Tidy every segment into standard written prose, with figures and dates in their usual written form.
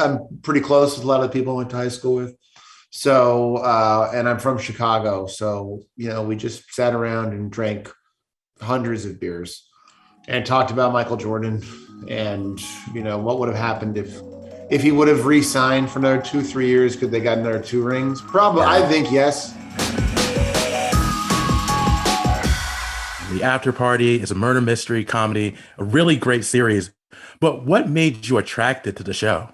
I'm pretty close with a lot of the people I went to high school with. So, and I'm from Chicago. So, we just sat around and drank hundreds of beers and talked about Michael Jordan and, what would have happened if he would have re-signed for another 2-3 years. Could they got another 2 rings? Probably. I think yes. The Afterparty is a murder mystery comedy, a really great series. But what made you attracted to the show?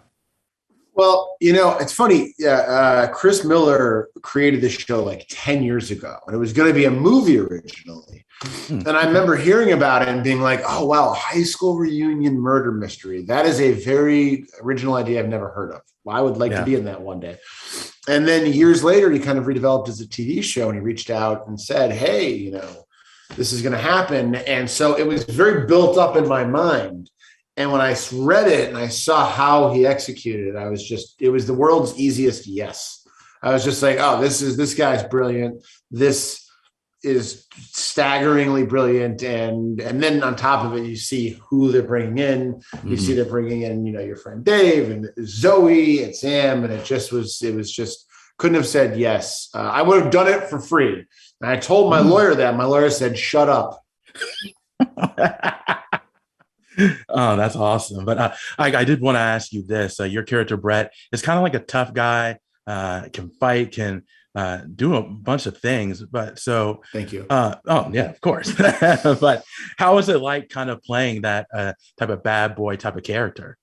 Well, it's funny. Chris Miller created this show like 10 years ago, and it was going to be a movie originally. And I remember hearing about it and being like, oh, wow, high school reunion murder mystery. That is a very original idea I've never heard of. Well, I would like to be in that one day. And then years later, he kind of redeveloped as a TV show, and he reached out and said, hey, this is going to happen. And so it was very built up in my mind. And when I read it and I saw how he executed it, it was the world's easiest yes. I was just like, oh, this guy's brilliant. This is staggeringly brilliant. And then on top of it, you see who they're bringing in. You see they're bringing in, your friend Dave and Zoe and Sam. And it was just couldn't have said yes. I would have done it for free. And I told my lawyer that. My lawyer said, shut up. Oh, that's awesome. But I did want to ask you this. Your character, Brett, is kind of like a tough guy, can fight, can do a bunch of things. But so thank you. Oh, yeah, of course. But how is it like kind of playing that type of bad boy type of character?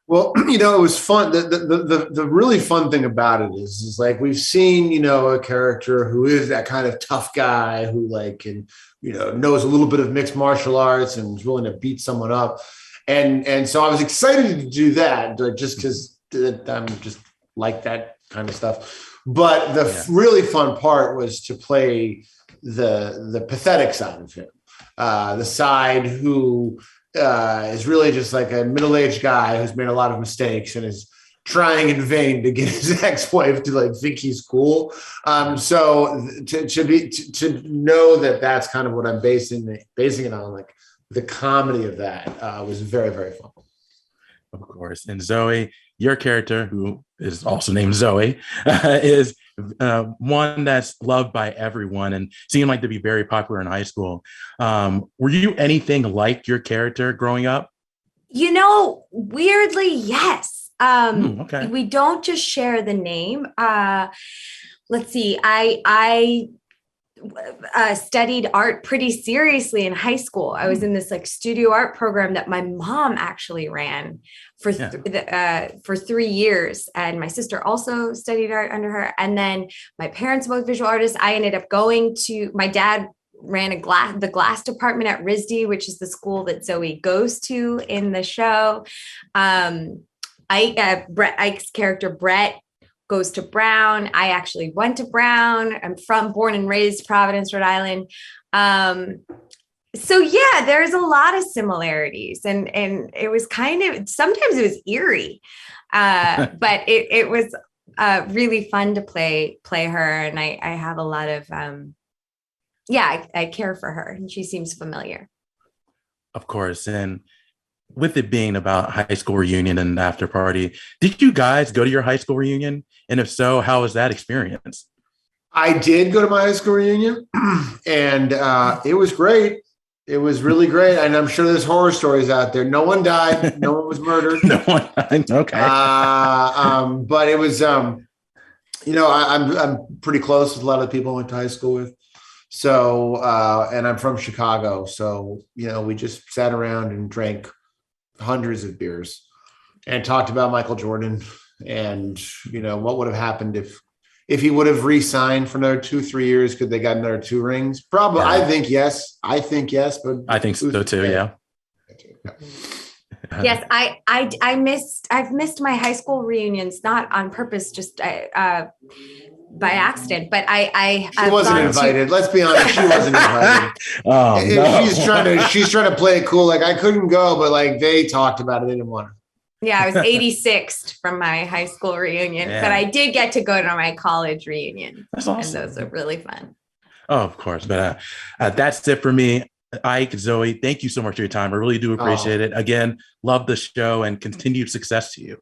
Well, it was fun. The really fun thing about it is like we've seen, a character who is that kind of tough guy who knows a little bit of mixed martial arts and is willing to beat someone up. And so I was excited to do that just because I'm just like that kind of stuff. But the really fun part was to play the pathetic side of him, the side who is really just like a middle-aged guy who's made a lot of mistakes and is trying in vain to get his ex-wife to think he's cool. So to know that that's kind of what I'm basing it on, like the comedy of that was very, very fun. Of course. And Zoe, your character, who is also named Zoe, is one that's loved by everyone and seemed like to be very popular in high school. Were you anything like your character growing up? Weirdly, yes. Okay. We don't just share the name. Let's see. I studied art pretty seriously in high school. I was in this studio art program that my mom actually ran for 3 years. And my sister also studied art under her. And then my parents were both visual artists. I ended up my dad ran the glass department at RISD, which is the school that Zoe goes to in the show. Ike's character, Brett, goes to Brown. I actually went to Brown. I'm born and raised Providence, Rhode Island. So yeah, there's a lot of similarities and it was sometimes it was eerie. But it was really fun to play her. And I have a lot of, I care for her and she seems familiar. Of course. And with it being about high school reunion and after party, did you guys go to your high school reunion? And if so, how was that experience? I did go to my high school reunion and it was great. It was really great. And I'm sure there's horror stories out there. No one died. No one was murdered. No one died. Okay. But it was, I'm pretty close with a lot of the people I went to high school with. So, and I'm from Chicago. So, we just sat around and drank hundreds of beers and talked about Michael Jordan and, what would have happened if he would have re-signed for another 2-3 years. Could they got another 2 rings? Probably. Yeah. I think yes, but I think so too. Yeah. Yes. I've missed my high school reunions, not on purpose, just by accident, but she wasn't invited. Let's be honest, she wasn't invited. Oh, no. She's trying to play it cool. I couldn't go, but they talked about it. They didn't want her. Yeah, I was 86th from my high school reunion, but I did get to go to my college reunion. That's awesome. And those are really fun. Oh, of course. But that's it for me. Ike, Zoe, thank you so much for your time. I really do appreciate it. Again, love the show and continued success to you.